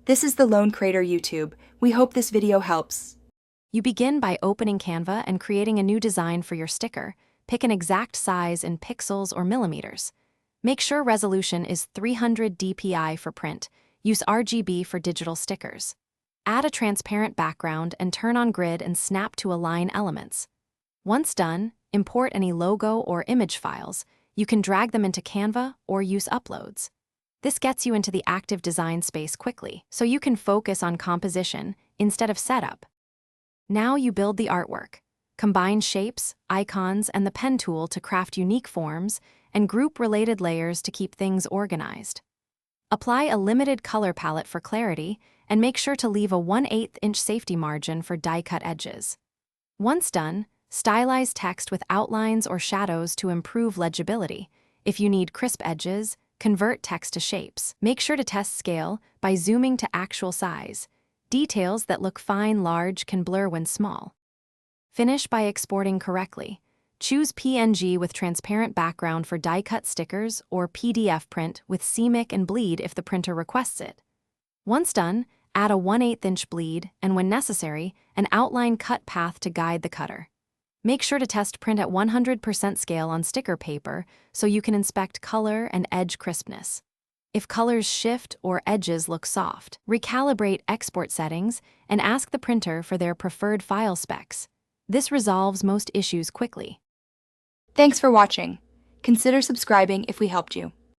This is the Lone Creator YouTube. We hope this video helps. You begin by opening Canva and creating a new design for your sticker. Pick an exact size in pixels or millimeters. Make sure resolution is 300 dpi for print. Use RGB for digital stickers. Add a transparent background and turn on grid and snap to align elements. Once done, import any logo or image files. You can drag them into Canva or use uploads. This gets you into the active design space quickly, so you can focus on composition instead of setup. Now you build the artwork. Combine shapes, icons, and the pen tool to craft unique forms, and group related layers to keep things organized. Apply a limited color palette for clarity, and make sure to leave a 1/8 inch safety margin for die-cut edges. Once done, stylize text with outlines or shadows to improve legibility. If you need crisp edges, convert text to shapes. Make sure to test scale by zooming to actual size. Details that look fine large can blur when small. Finish by exporting correctly. Choose PNG with transparent background for die-cut stickers or PDF print with CMYK and bleed if the printer requests it. Once done, add a 1/8 inch bleed and, when necessary, an outline cut path to guide the cutter. Make sure to test print at 100% scale on sticker paper so you can inspect color and edge crispness. If colors shift or edges look soft, recalibrate export settings and ask the printer for their preferred file specs. This resolves most issues quickly. Thanks for watching. Consider subscribing if we helped you.